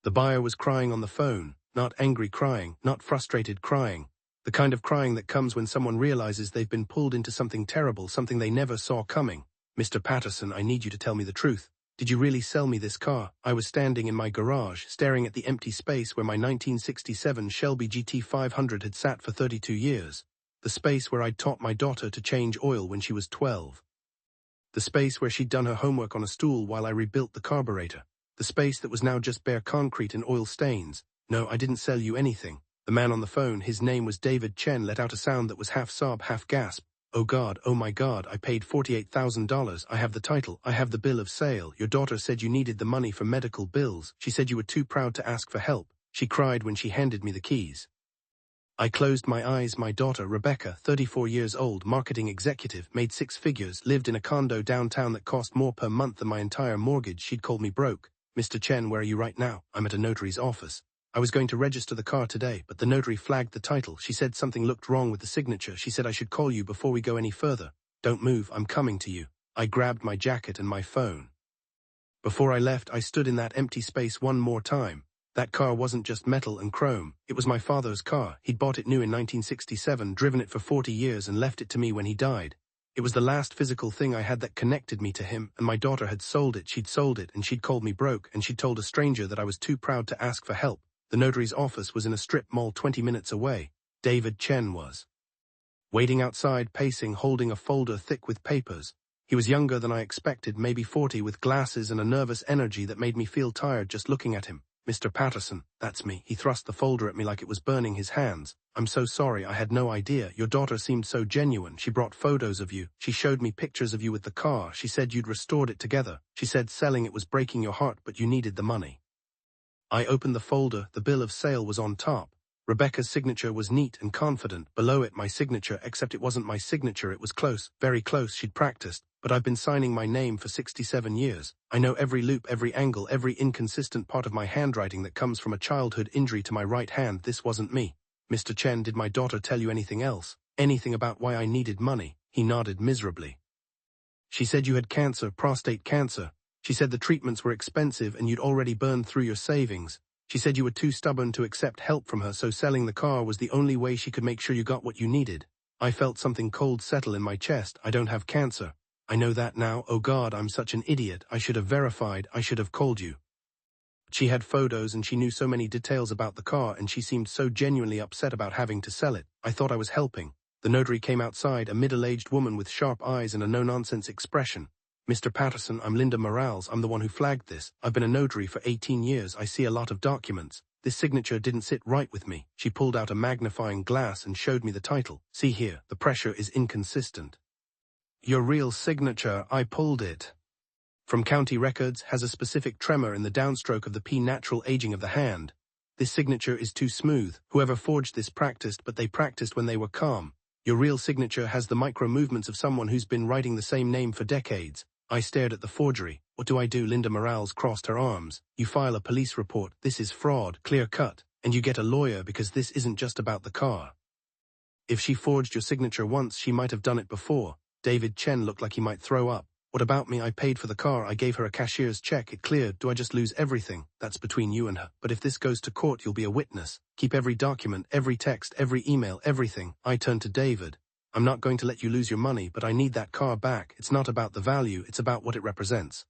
The buyer was crying on the phone, not angry crying, not frustrated crying. The kind of crying that comes when someone realizes they've been pulled into something terrible, something they never saw coming. "Mr. Patterson, I need you to tell me the truth. Did you really sell me this car?" I was standing in my garage, staring at the empty space where my 1967 Shelby GT500 had sat for 32 years. The space where I'd taught my daughter to change oil when she was 12. The space where she'd done her homework on a stool while I rebuilt the carburetor. The space that was now just bare concrete and oil stains. "No, I didn't sell you anything." The man on the phone, his name was David Chen, let out a sound that was half sob, half gasp. "Oh God, oh my God, I paid $48,000. I have the title, I have the bill of sale. Your daughter said you needed the money for medical bills. She said you were too proud to ask for help. She cried when she handed me the keys." I closed my eyes. My daughter, Rebecca, 34 years old, marketing executive, made 6 figures, lived in a condo downtown that cost more per month than my entire mortgage. She'd called me broke. "Mr. Chen, where are you right now?" "I'm at a notary's office. I was going to register the car today, but the notary flagged the title. She said something looked wrong with the signature. She said I should call you before we go any further." "Don't move, I'm coming to you." I grabbed my jacket and my phone. Before I left, I stood in that empty space one more time. That car wasn't just metal and chrome. It was my father's car. He'd bought it new in 1967, driven it for 40 years and left it to me when he died. It was the last physical thing I had that connected me to him, and my daughter had sold it. She'd sold it, and she'd called me broke, and she'd told a stranger that I was too proud to ask for help. The notary's office was in a strip mall 20 minutes away. David Chen was waiting outside, pacing, holding a folder thick with papers. He was younger than I expected, maybe 40, with glasses and a nervous energy that made me feel tired just looking at him. "Mr. Patterson, that's me." He thrust the folder at me like it was burning his hands. "I'm so sorry, I had no idea. Your daughter seemed so genuine. She brought photos of you. She showed me pictures of you with the car. She said you'd restored it together. She said selling it was breaking your heart, but you needed the money." I opened the folder. The bill of sale was on top. Rebecca's signature was neat and confident. Below it, my signature, except it wasn't my signature. It was close, very close. She'd practiced, but I've been signing my name for 67 years. I know every loop, every angle, every inconsistent part of my handwriting that comes from a childhood injury to my right hand. This wasn't me. "Mr. Chen, did my daughter tell you anything else? Anything about why I needed money?" He nodded miserably. "She said you had cancer, prostate cancer. She said the treatments were expensive and you'd already burned through your savings. She said you were too stubborn to accept help from her, so selling the car was the only way she could make sure you got what you needed." I felt something cold settle in my chest. "I don't have cancer. I know that now. Oh God, I'm such an idiot. I should have verified. I should have called you." She had photos and she knew so many details about the car, and she seemed so genuinely upset about having to sell it. I thought I was helping. The notary came outside, a middle-aged woman with sharp eyes and a no-nonsense expression. "Mr. Patterson, I'm Linda Morales. I'm the one who flagged this. I've been a notary for 18 years. I see a lot of documents. This signature didn't sit right with me." She pulled out a magnifying glass and showed me the title. "See here, the pressure is inconsistent." "Your real signature," I pulled it from county records, "has a specific tremor in the downstroke of the P, natural aging of the hand. This signature is too smooth. Whoever forged this practiced, but they practiced when they were calm. Your real signature has the micro movements of someone who's been writing the same name for decades." I stared at the forgery. "What do I do?" Linda Morales crossed her arms. "You file a police report. This is fraud, clear cut. And you get a lawyer because this isn't just about the car. If she forged your signature once, she might have done it before." David Chen looked like he might throw up. "What about me? I paid for the car. I gave her a cashier's check. It cleared. Do I just lose everything?" "That's between you and her. But if this goes to court, you'll be a witness. Keep every document, every text, every email, everything." I turned to David. "I'm not going to let you lose your money, but I need that car back. It's not about the value, it's about what it represents."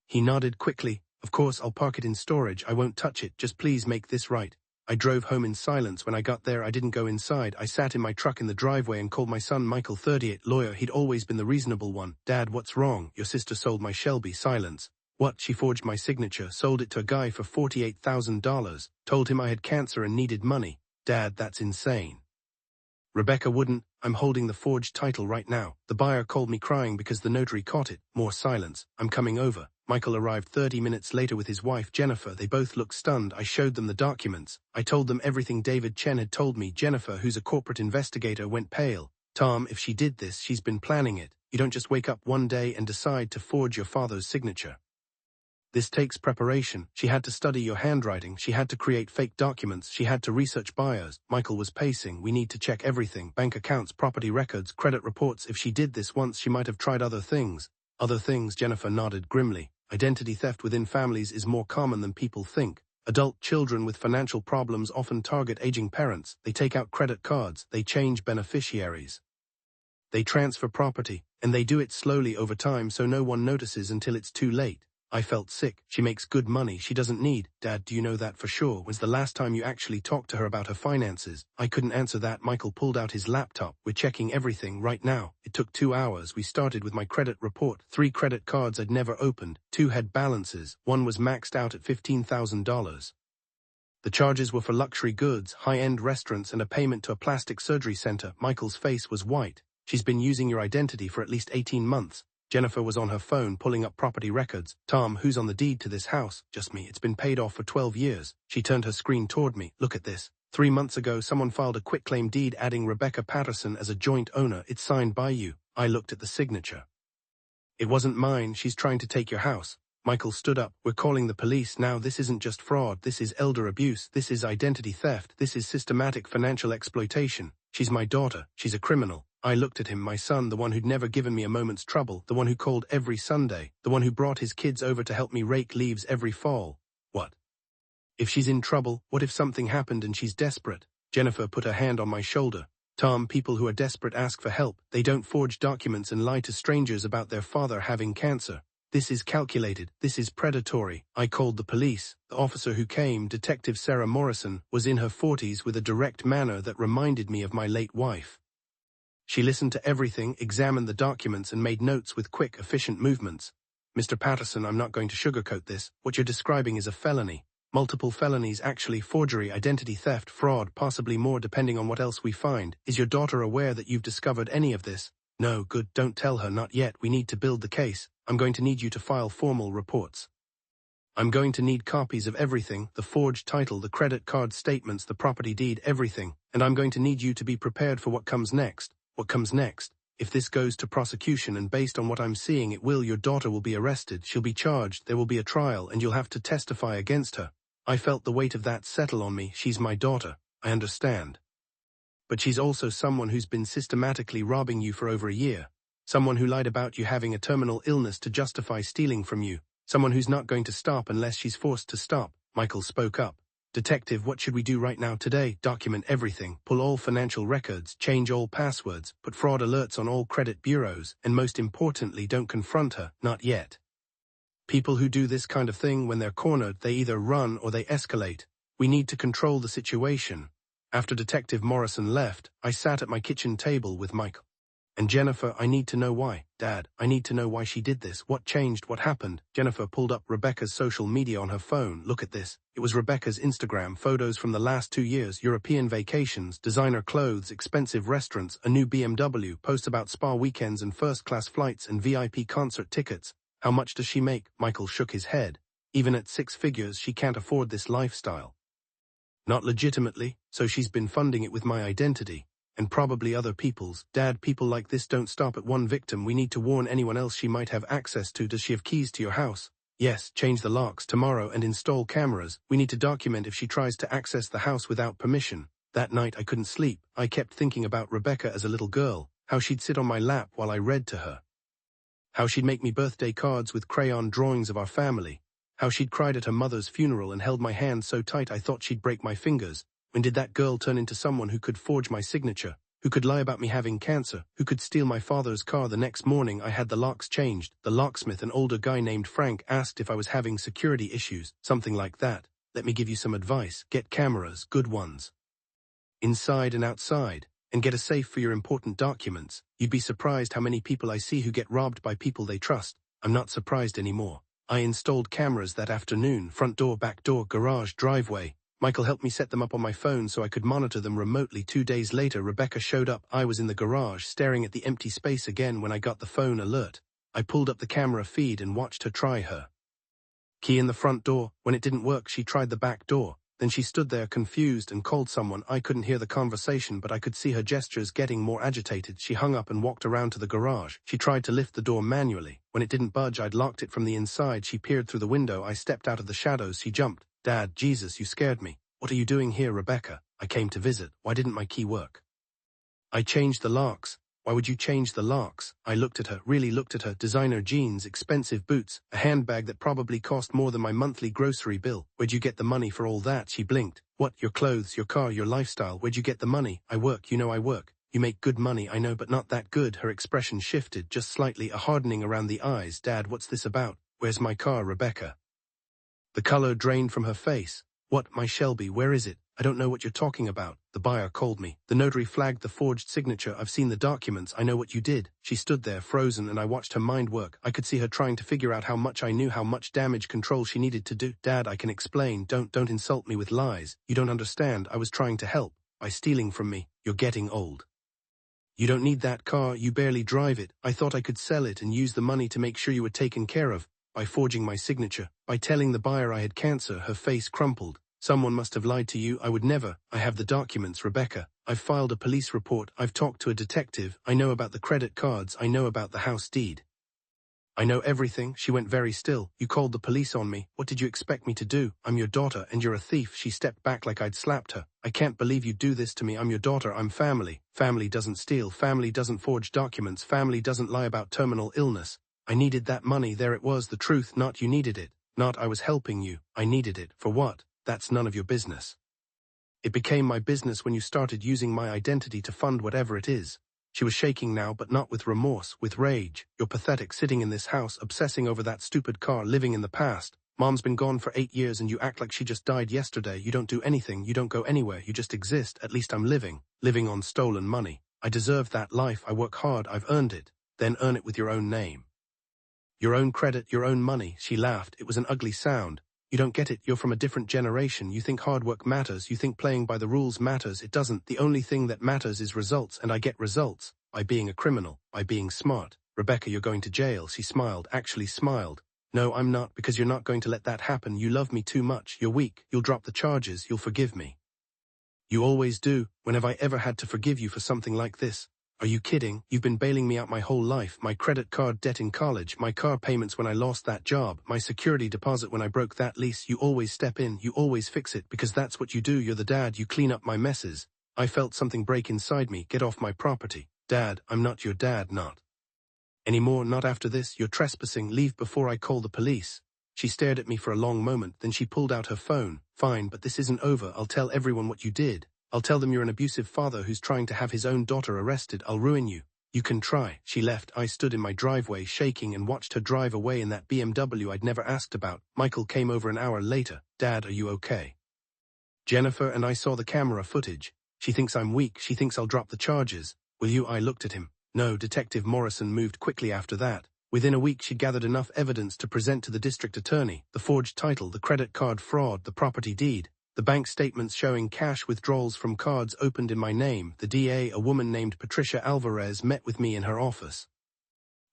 He nodded quickly. "Of course, I'll park it in storage. I won't touch it. Just please make this right." I drove home in silence. When I got there, I didn't go inside. I sat in my truck in the driveway and called my son Michael, 38, lawyer. He'd always been the reasonable one. "Dad, what's wrong?" "Your sister sold my Shelby." Silence. "What?" "She forged my signature, sold it to a guy for $48,000, told him I had cancer and needed money." "Dad, that's insane." "Rebecca wouldn't." "I'm holding the forged title right now. The buyer called me crying because the notary caught it." More silence. "I'm coming over." Michael arrived 30 minutes later with his wife, Jennifer. They both looked stunned. I showed them the documents. I told them everything David Chen had told me. Jennifer, who's a corporate investigator, went pale. "Tom, if she did this, she's been planning it. You don't just wake up one day and decide to forge your father's signature. This takes preparation. She had to study your handwriting. She had to create fake documents. She had to research buyers." Michael was pacing. "We need to check everything. Bank accounts, property records, credit reports. If she did this once, she might have tried other things." "Other things?" Jennifer nodded grimly. "Identity theft within families is more common than people think. Adult children with financial problems often target aging parents. They take out credit cards, they change beneficiaries. They transfer property, and they do it slowly over time so no one notices until it's too late. I felt sick. She makes good money. She doesn't need. Dad, do you know that for sure? When's the last time you actually talked to her about her finances? I couldn't answer that. Michael pulled out his laptop. We're checking everything right now. It took 2 hours. We started with my credit report. 3 credit cards I'd never opened. 2 had balances. 1 was maxed out at $15,000. The charges were for luxury goods, high-end restaurants, and a payment to a plastic surgery center. Michael's face was white. She's been using your identity for at least 18 months. Jennifer was on her phone pulling up property records. Tom, who's on the deed to this house? Just me. It's been paid off for 12 years. She turned her screen toward me. Look at this. 3 months ago, someone filed a quitclaim deed adding Rebecca Patterson as a joint owner. It's signed by you. I looked at the signature. It wasn't mine. She's trying to take your house. Michael stood up. We're calling the police now. This isn't just fraud. This is elder abuse. This is identity theft. This is systematic financial exploitation. She's my daughter. She's a criminal. I looked at him, my son, the one who'd never given me a moment's trouble, the one who called every Sunday, the one who brought his kids over to help me rake leaves every fall. What? If she's in trouble, what if something happened and she's desperate? Jennifer put her hand on my shoulder. Tom, people who are desperate ask for help. They don't forge documents and lie to strangers about their father having cancer. This is calculated. This is predatory. I called the police. The officer who came, Detective Sarah Morrison, was in her 40s with a direct manner that reminded me of my late wife. She listened to everything, examined the documents, and made notes with quick, efficient movements. Mr. Patterson, I'm not going to sugarcoat this. What you're describing is a felony. Multiple felonies, actually forgery, identity theft, fraud, possibly more depending on what else we find. Is your daughter aware that you've discovered any of this? No, good, don't tell her, not yet. We need to build the case. I'm going to need you to file formal reports. I'm going to need copies of everything, the forged title, the credit card statements, the property deed, everything. And I'm going to need you to be prepared for what comes next. What comes next? If this goes to prosecution and based on what I'm seeing it will, your daughter will be arrested, she'll be charged, there will be a trial, and you'll have to testify against her. I felt the weight of that settle on me. She's my daughter. I understand. But she's also someone who's been systematically robbing you for over a year. Someone who lied about you having a terminal illness to justify stealing from you. Someone who's not going to stop unless she's forced to stop. Michael spoke up. Detective, what should we do right now today? Document everything, pull all financial records, change all passwords, put fraud alerts on all credit bureaus, and most importantly, don't confront her, not yet. People who do this kind of thing when they're cornered, they either run or they escalate. We need to control the situation. After Detective Morrison left, I sat at my kitchen table with Michael. And Jennifer, I need to know why. Dad, I need to know why she did this. What changed? What happened? Jennifer pulled up Rebecca's social media on her phone. Look at this. It was Rebecca's Instagram, photos from the last 2 years, European vacations, designer clothes, expensive restaurants, a new BMW, posts about spa weekends and first-class flights and VIP concert tickets. How much does she make? Michael shook his head. Even at 6 figures, she can't afford this lifestyle. Not legitimately, so she's been funding it with my identity. And probably other people's. Dad, people like this don't stop at one victim. We need to warn anyone else she might have access to. Does she have keys to your house? Yes, change the locks tomorrow and install cameras. We need to document if she tries to access the house without permission. That night I couldn't sleep. I kept thinking about Rebecca as a little girl, how she'd sit on my lap while I read to her. How she'd make me birthday cards with crayon drawings of our family. How she'd cried at her mother's funeral and held my hand so tight I thought she'd break my fingers. When did that girl turn into someone who could forge my signature, who could lie about me having cancer, who could steal my father's car? The next morning I had the locks changed. The locksmith, an older guy named Frank, asked if I was having security issues, something like that. Let me give you some advice. Get cameras, good ones, inside and outside, and get a safe for your important documents. You'd be surprised how many people I see who get robbed by people they trust. I'm not surprised anymore. I installed cameras that afternoon, front door, back door, garage, driveway. Michael helped me set them up on my phone so I could monitor them remotely. 2 days later, Rebecca showed up. I was in the garage, staring at the empty space again when I got the phone alert. I pulled up the camera feed and watched her try her key in the front door. When it didn't work, she tried the back door. Then she stood there confused and called someone. I couldn't hear the conversation, but I could see her gestures getting more agitated. She hung up and walked around to the garage. She tried to lift the door manually. When it didn't budge, I'd locked it from the inside. She peered through the window. I stepped out of the shadows. She jumped. Dad, Jesus, you scared me. What are you doing here, Rebecca? I came to visit. Why didn't my key work? I changed the locks. Why would you change the locks? I looked at her, really looked at her. Designer jeans, expensive boots, a handbag that probably cost more than my monthly grocery bill. Where'd you get the money for all that? She blinked. What? Your clothes, your car, your lifestyle. Where'd you get the money? I work, you know I work. You make good money, I know, but not that good. Her expression shifted, just slightly, a hardening around the eyes. Dad, what's this about? Where's my car, Rebecca? The color drained from her face. What, my Shelby, where is it? I don't know what you're talking about. The buyer called me. The notary flagged the forged signature. I've seen the documents. I know what you did. She stood there, frozen, and I watched her mind work. I could see her trying to figure out how much I knew, how much damage control she needed to do. Dad, I can explain. Don't insult me with lies. You don't understand. I was trying to help. By stealing from me. You're getting old. You don't need that car. You barely drive it. I thought I could sell it and use the money to make sure you were taken care of. By forging my signature. By telling the buyer I had cancer. Her face crumpled. Someone must have lied to you. I would never. I have the documents, Rebecca. I've filed a police report. I've talked to a detective. I know about the credit cards. I know about the house deed. I know everything. She went very still. You called the police on me. What did you expect me to do? I'm your daughter, and you're a thief. She stepped back like I'd slapped her. I can't believe you'd do this to me. I'm your daughter. I'm family. Family doesn't steal. Family doesn't forge documents. Family doesn't lie about terminal illness. I needed that money. There it was, the truth. Not you needed it. Not I was helping you. I needed it. For what? That's none of your business. It became my business when you started using my identity to fund whatever it is. She was shaking now, but not with remorse, with rage. You're pathetic, sitting in this house, obsessing over that stupid car, living in the past. Mom's been gone for 8 years and you act like she just died yesterday. You don't do anything, you don't go anywhere, you just exist. At least I'm living on stolen money. I deserve that life. I work hard, I've earned it. Then earn it with your own name. Your own credit, your own money. She laughed. It was an ugly sound. You don't get it. You're from a different generation. You think hard work matters. You think playing by the rules matters. It doesn't. The only thing that matters is results, and I get results. By being a criminal. By being smart. Rebecca, you're going to jail. She smiled. Actually smiled. No, I'm not, because you're not going to let that happen. You love me too much. You're weak. You'll drop the charges. You'll forgive me. You always do. When have I ever had to forgive you for something like this? Are you kidding? You've been bailing me out my whole life. My credit card debt in college, my car payments when I lost that job, my security deposit when I broke that lease. You always step in, you always fix it, because that's what you do. You're the dad, you clean up my messes. I felt something break inside me. Get off my property. Dad, I'm not your dad, not anymore, not after this. You're trespassing. Leave before I call the police. She stared at me for a long moment, then she pulled out her phone. Fine, but this isn't over. I'll tell everyone what you did. I'll tell them you're an abusive father who's trying to have his own daughter arrested. I'll ruin you. You can try. She left. I stood in my driveway shaking and watched her drive away in that BMW I'd never asked about. Michael came over an hour later. Dad, are you okay? Jennifer and I saw the camera footage. She thinks I'm weak. She thinks I'll drop the charges. Will you? I looked at him. No, Detective Morrison moved quickly after that. Within a week she'd gathered enough evidence to present to the district attorney. The forged title, the credit card fraud, the property deed. The bank statements showing cash withdrawals from cards opened in my name. The DA, a woman named Patricia Alvarez, met with me in her office.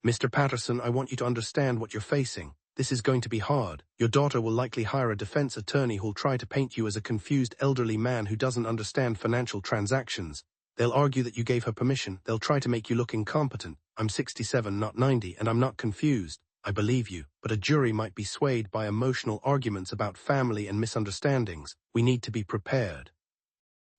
Mr. Patterson, I want you to understand what you're facing. This is going to be hard. Your daughter will likely hire a defense attorney who'll try to paint you as a confused elderly man who doesn't understand financial transactions. They'll argue that you gave her permission. They'll try to make you look incompetent. I'm 67, not 90, and I'm not confused. I believe you, but a jury might be swayed by emotional arguments about family and misunderstandings. We need to be prepared.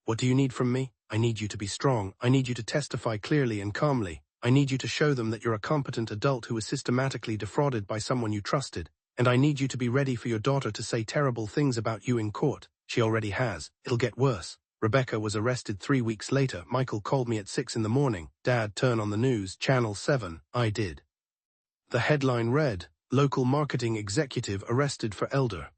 What do you need from me? I need you to be strong. I need you to testify clearly and calmly. I need you to show them that you're a competent adult who was systematically defrauded by someone you trusted. And I need you to be ready for your daughter to say terrible things about you in court. She already has. It'll get worse. Rebecca was arrested 3 weeks later. Michael called me at 6 in the morning. Dad, turn on the news, Channel 7. I did. The headline read, Local Marketing Executive Arrested for Elder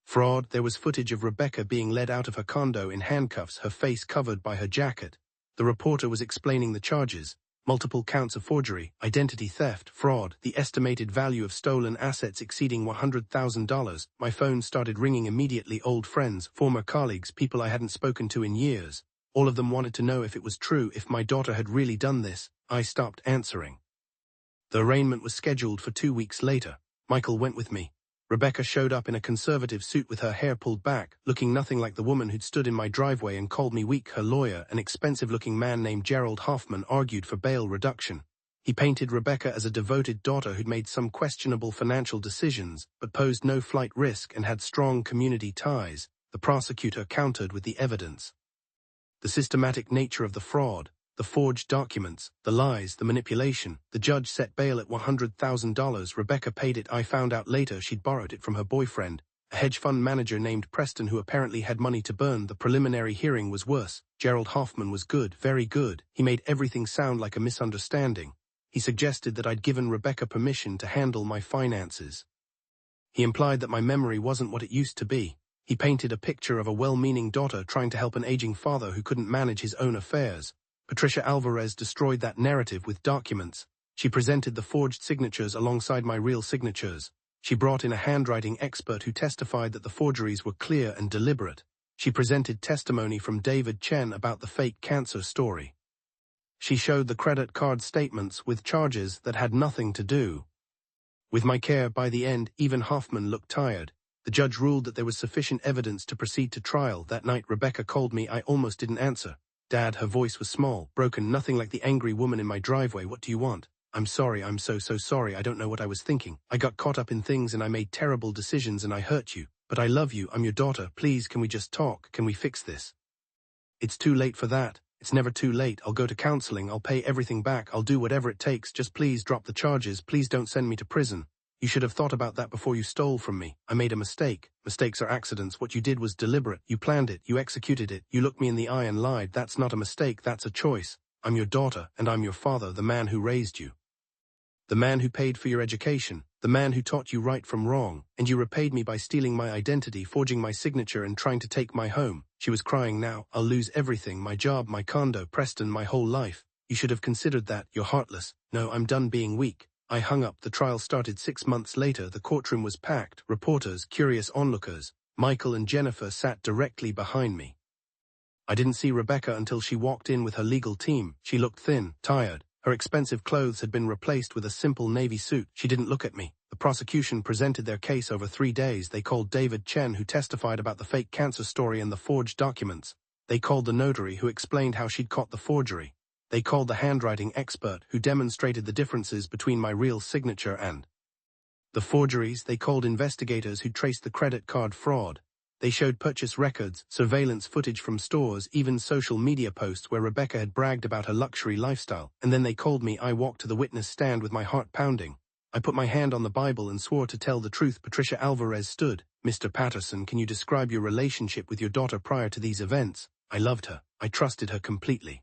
Fraud. There was footage of Rebecca being led out of her condo in handcuffs, her face covered by her jacket. The reporter was explaining the charges. Multiple counts of forgery, identity theft, fraud, the estimated value of stolen assets exceeding $100,000. My phone started ringing immediately. Old friends, former colleagues, people I hadn't spoken to in years. All of them wanted to know if it was true, if my daughter had really done this. I stopped answering. The arraignment was scheduled for 2 weeks later. Michael went with me. Rebecca showed up in a conservative suit with her hair pulled back, looking nothing like the woman who'd stood in my driveway and called me weak. Her lawyer, an expensive-looking man named Gerald Hoffman, argued for bail reduction. He painted Rebecca as a devoted daughter who'd made some questionable financial decisions, but posed no flight risk and had strong community ties. The prosecutor countered with the evidence. The systematic nature of the fraud. The forged documents, the lies, the manipulation. The judge set bail at $100,000. Rebecca paid it. I found out later she'd borrowed it from her boyfriend, a hedge fund manager named Preston who apparently had money to burn. The preliminary hearing was worse. Gerald Hoffman was good, very good. He made everything sound like a misunderstanding. He suggested that I'd given Rebecca permission to handle my finances. He implied that my memory wasn't what it used to be. He painted a picture of a well-meaning daughter trying to help an aging father who couldn't manage his own affairs. Patricia Alvarez destroyed that narrative with documents. She presented the forged signatures alongside my real signatures. She brought in a handwriting expert who testified that the forgeries were clear and deliberate. She presented testimony from David Chen about the fake cancer story. She showed the credit card statements with charges that had nothing to do with my care. By the end, even Hoffman looked tired. The judge ruled that there was sufficient evidence to proceed to trial. That night Rebecca called me. I almost didn't answer. Dad, her voice was small, broken, nothing like the angry woman in my driveway. What do you want? I'm sorry, I'm so sorry. I don't know what I was thinking. I got caught up in things and I made terrible decisions and I hurt you. But I love you, I'm your daughter. Please, can we just talk? Can we fix this? It's too late for that. It's never too late. I'll go to counseling. I'll pay everything back. I'll do whatever it takes. Just please drop the charges. Please don't send me to prison. You should have thought about that before you stole from me. I made a mistake. Mistakes are accidents. What you did was deliberate. You planned it. You executed it. You looked me in the eye and lied. That's not a mistake. That's a choice. I'm your daughter, and I'm your father, the man who raised you. The man who paid for your education. The man who taught you right from wrong. And you repaid me by stealing my identity, forging my signature, and trying to take my home. She was crying now. I'll lose everything. My job, my condo, Preston, my whole life. You should have considered that. You're heartless. No, I'm done being weak. I hung up. The trial started 6 months later. The courtroom was packed. Reporters, curious onlookers. Michael and Jennifer sat directly behind me. I didn't see Rebecca until she walked in with her legal team. She looked thin, tired. Her expensive clothes had been replaced with a simple navy suit. She didn't look at me. The prosecution presented their case over 3 days. They called David Chen, who testified about the fake cancer story and the forged documents. They called the notary, who explained how she'd caught the forgery. They called the handwriting expert, who demonstrated the differences between my real signature and the forgeries. They called investigators who traced the credit card fraud. They showed purchase records, surveillance footage from stores, even social media posts where Rebecca had bragged about her luxury lifestyle. And then they called me. I walked to the witness stand with my heart pounding. I put my hand on the Bible and swore to tell the truth. Patricia Alvarez stood. Mr. Patterson, can you describe your relationship with your daughter prior to these events? I loved her. I trusted her completely.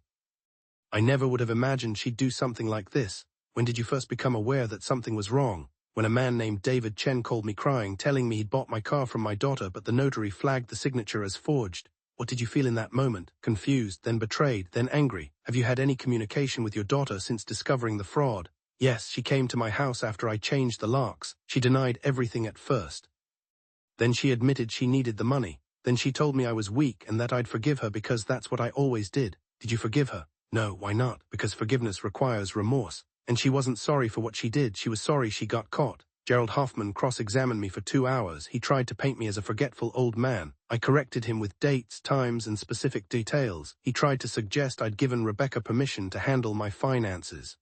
I never would have imagined she'd do something like this. When did you first become aware that something was wrong? When a man named David Chen called me crying, telling me he'd bought my car from my daughter, but the notary flagged the signature as forged. What did you feel in that moment? Confused, then betrayed, then angry. Have you had any communication with your daughter since discovering the fraud? Yes, she came to my house after I changed the locks. She denied everything at first. Then she admitted she needed the money. Then she told me I was weak and that I'd forgive her because that's what I always did. Did you forgive her? No, why not? Because forgiveness requires remorse. And she wasn't sorry for what she did. She was sorry she got caught. Gerald Hoffman cross-examined me for 2 hours. He tried to paint me as a forgetful old man. I corrected him with dates, times, and specific details. He tried to suggest I'd given Rebecca permission to handle my finances.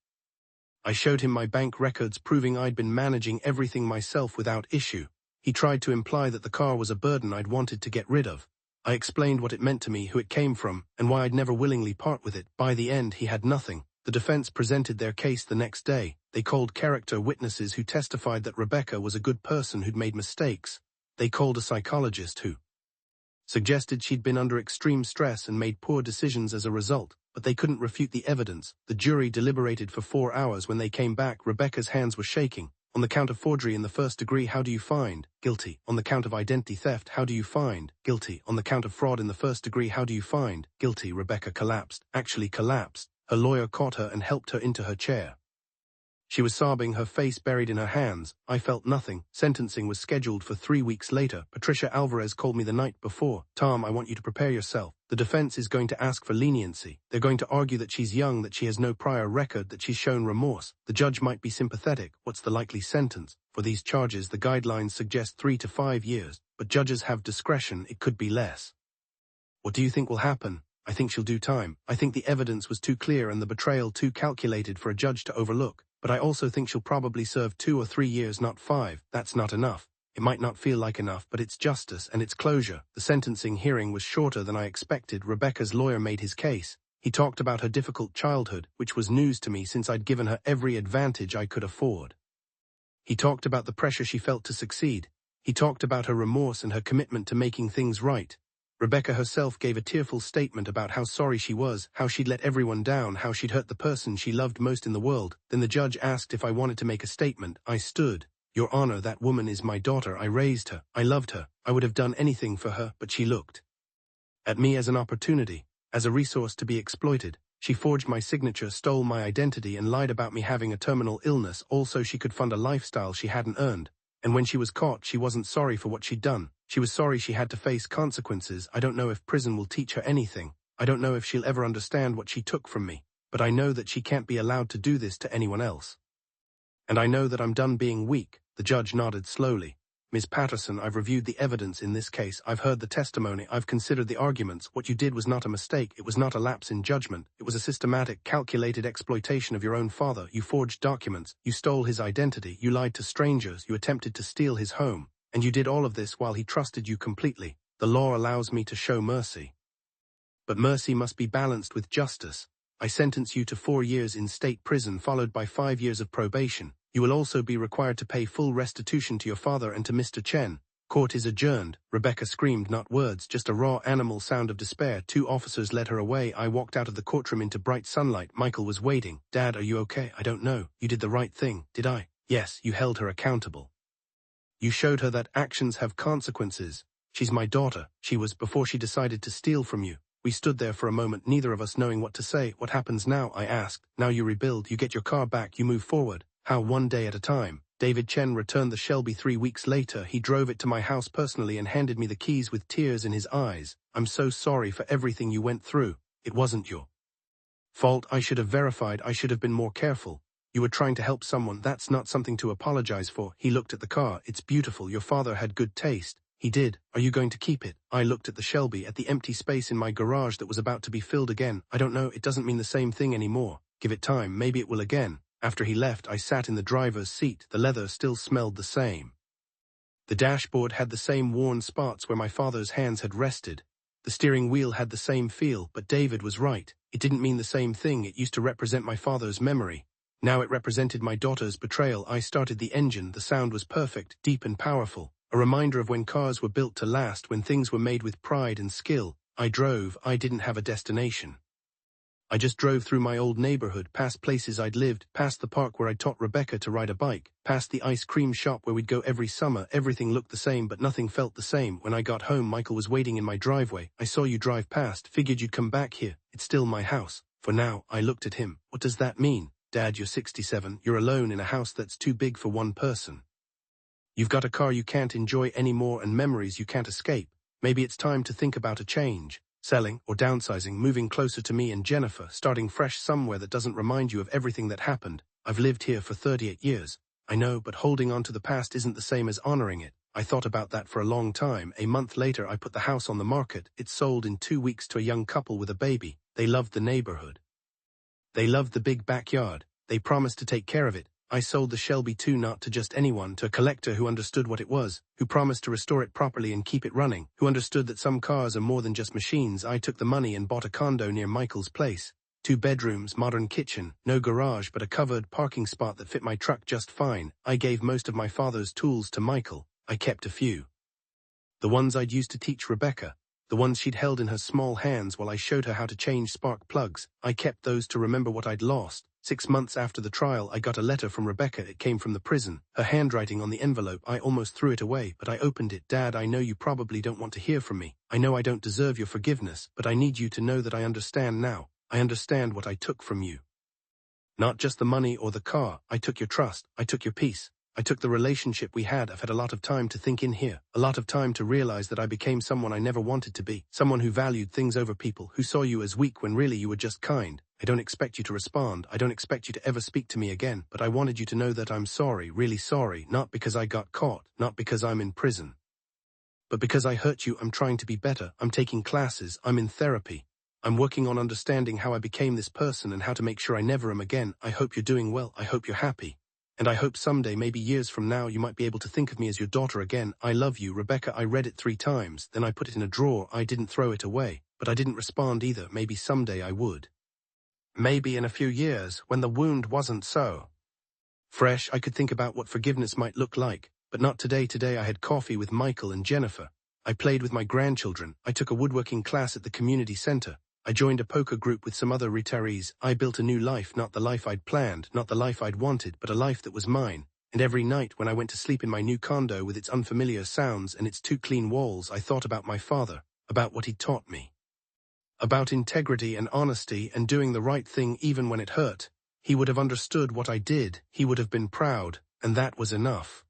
I showed him my bank records proving I'd been managing everything myself without issue. He tried to imply that the car was a burden I'd wanted to get rid of. I explained what it meant to me, who it came from, and why I'd never willingly part with it. By the end, he had nothing. The defense presented their case the next day. They called character witnesses who testified that Rebecca was a good person who'd made mistakes. They called a psychologist who suggested she'd been under extreme stress and made poor decisions as a result, but they couldn't refute the evidence. The jury deliberated for 4 hours. When they came back, Rebecca's hands were shaking. On the count of forgery in the first degree, how do you find? Guilty. On the count of identity theft, how do you find? Guilty. On the count of fraud in the first degree, how do you find? Guilty. Rebecca collapsed. Actually collapsed. Her lawyer caught her and helped her into her chair. She was sobbing, her face buried in her hands. I felt nothing. Sentencing was scheduled for 3 weeks later. Patricia Alvarez called me the night before. Tom, I want you to prepare yourself. The defense is going to ask for leniency. They're going to argue that she's young, that she has no prior record, that she's shown remorse. The judge might be sympathetic. What's the likely sentence? For these charges, the guidelines suggest 3 to 5 years, but judges have discretion. It could be less. What do you think will happen? I think she'll do time. I think the evidence was too clear and the betrayal too calculated for a judge to overlook. But I also think she'll probably serve 2 or 3 years, not 5. That's not enough. It might not feel like enough, but it's justice and it's closure. The sentencing hearing was shorter than I expected. Rebecca's lawyer made his case. He talked about her difficult childhood, which was news to me since I'd given her every advantage I could afford. He talked about the pressure she felt to succeed. He talked about her remorse and her commitment to making things right. Rebecca herself gave a tearful statement about how sorry she was, how she'd let everyone down, how she'd hurt the person she loved most in the world. Then the judge asked if I wanted to make a statement. I stood. Your Honor, that woman is my daughter. I raised her. I loved her. I would have done anything for her, but she looked at me as an opportunity, as a resource to be exploited. She forged my signature, stole my identity, and lied about me having a terminal illness, all so she could fund a lifestyle she hadn't earned. And when she was caught, she wasn't sorry for what she'd done. She was sorry she had to face consequences. I don't know if prison will teach her anything. I don't know if she'll ever understand what she took from me. But I know that she can't be allowed to do this to anyone else. And I know that I'm done being weak. The judge nodded slowly. Ms. Patterson, I've reviewed the evidence in this case. I've heard the testimony. I've considered the arguments. What you did was not a mistake. It was not a lapse in judgment. It was a systematic, calculated exploitation of your own father. You forged documents. You stole his identity. You lied to strangers. You attempted to steal his home. And you did all of this while he trusted you completely. The law allows me to show mercy. But mercy must be balanced with justice. I sentence you to 4 years in state prison followed by 5 years of probation. You will also be required to pay full restitution to your father and to Mr. Chen. Court is adjourned. Rebecca screamed, not words, just a raw animal sound of despair. 2 officers led her away. I walked out of the courtroom into bright sunlight. Michael was waiting. Dad, are you okay? I don't know. You did the right thing, did I? Yes, you held her accountable. You showed her that actions have consequences. She's my daughter. She was before she decided to steal from you. We stood there for a moment, neither of us knowing what to say. What happens now? I asked. Now you rebuild. You get your car back. You move forward. How? One day at a time. David Chen returned the Shelby 3 weeks later. He drove it to my house personally and handed me the keys with tears in his eyes. I'm so sorry for everything you went through. It wasn't your fault. I should have verified. I should have been more careful. You were trying to help someone. That's not something to apologize for. He looked at the car. It's beautiful. Your father had good taste. He did. Are you going to keep it? I looked at the Shelby, at the empty space in my garage that was about to be filled again. I don't know. It doesn't mean the same thing anymore. Give it time. Maybe it will again. After he left, I sat in the driver's seat. The leather still smelled the same. The dashboard had the same worn spots where my father's hands had rested. The steering wheel had the same feel, but David was right. It didn't mean the same thing. It used to represent my father's memory. Now it represented my daughter's betrayal. I started the engine. The sound was perfect, deep and powerful. A reminder of when cars were built to last, when things were made with pride and skill. I drove. I didn't have a destination. I just drove through my old neighborhood, past places I'd lived, past the park where I taught Rebecca to ride a bike, past the ice cream shop where we'd go every summer. Everything looked the same, but nothing felt the same. When I got home, Michael was waiting in my driveway. I saw you drive past, figured you'd come back here. It's still my house. For now. I looked at him. What does that mean? Dad, you're 67. You're alone in a house that's too big for one person. You've got a car you can't enjoy anymore and memories you can't escape. Maybe it's time to think about a change. Selling or downsizing, moving closer to me and Jennifer, starting fresh somewhere that doesn't remind you of everything that happened. I've lived here for 38 years. I know, but holding on to the past isn't the same as honoring it. I thought about that for a long time. A month later, I put the house on the market. It sold in 2 weeks to a young couple with a baby. They loved the neighborhood. They loved the big backyard. They promised to take care of it. I sold the Shelby too, not to just anyone, to a collector who understood what it was, who promised to restore it properly and keep it running, who understood that some cars are more than just machines. I took the money and bought a condo near Michael's place. 2 bedrooms, modern kitchen, no garage but a covered parking spot that fit my truck just fine. I gave most of my father's tools to Michael. I kept a few. The ones I'd used to teach Rebecca. The ones she'd held in her small hands while I showed her how to change spark plugs. I kept those to remember what I'd lost. 6 months after the trial, I got a letter from Rebecca. It came from the prison. Her handwriting on the envelope. I almost threw it away, but I opened it. Dad, I know you probably don't want to hear from me. I know I don't deserve your forgiveness, but I need you to know that I understand now. I understand what I took from you. Not just the money or the car. I took your trust. I took your peace. I took the relationship we had. I've had a lot of time to think in here, a lot of time to realize that I became someone I never wanted to be, someone who valued things over people, who saw you as weak when really you were just kind. I don't expect you to respond. I don't expect you to ever speak to me again, but I wanted you to know that I'm sorry, really sorry, not because I got caught, not because I'm in prison, but because I hurt you. I'm trying to be better. I'm taking classes. I'm in therapy. I'm working on understanding how I became this person and how to make sure I never am again. I hope you're doing well. I hope you're happy. And I hope someday, maybe years from now, you might be able to think of me as your daughter again. I love you, Rebecca. I read it 3 times, then I put it in a drawer. I didn't throw it away, but I didn't respond either. Maybe someday I would. Maybe in a few years, when the wound wasn't so fresh, I could think about what forgiveness might look like, but not today. Today I had coffee with Michael and Jennifer. I played with my grandchildren. I took a woodworking class at the community center. I joined a poker group with some other retirees. I built a new life, not the life I'd planned, not the life I'd wanted, but a life that was mine. And every night when I went to sleep in my new condo with its unfamiliar sounds and its 2 clean walls, I thought about my father, about what he taught me. About integrity and honesty and doing the right thing even when it hurt. He would have understood what I did, he would have been proud, and that was enough.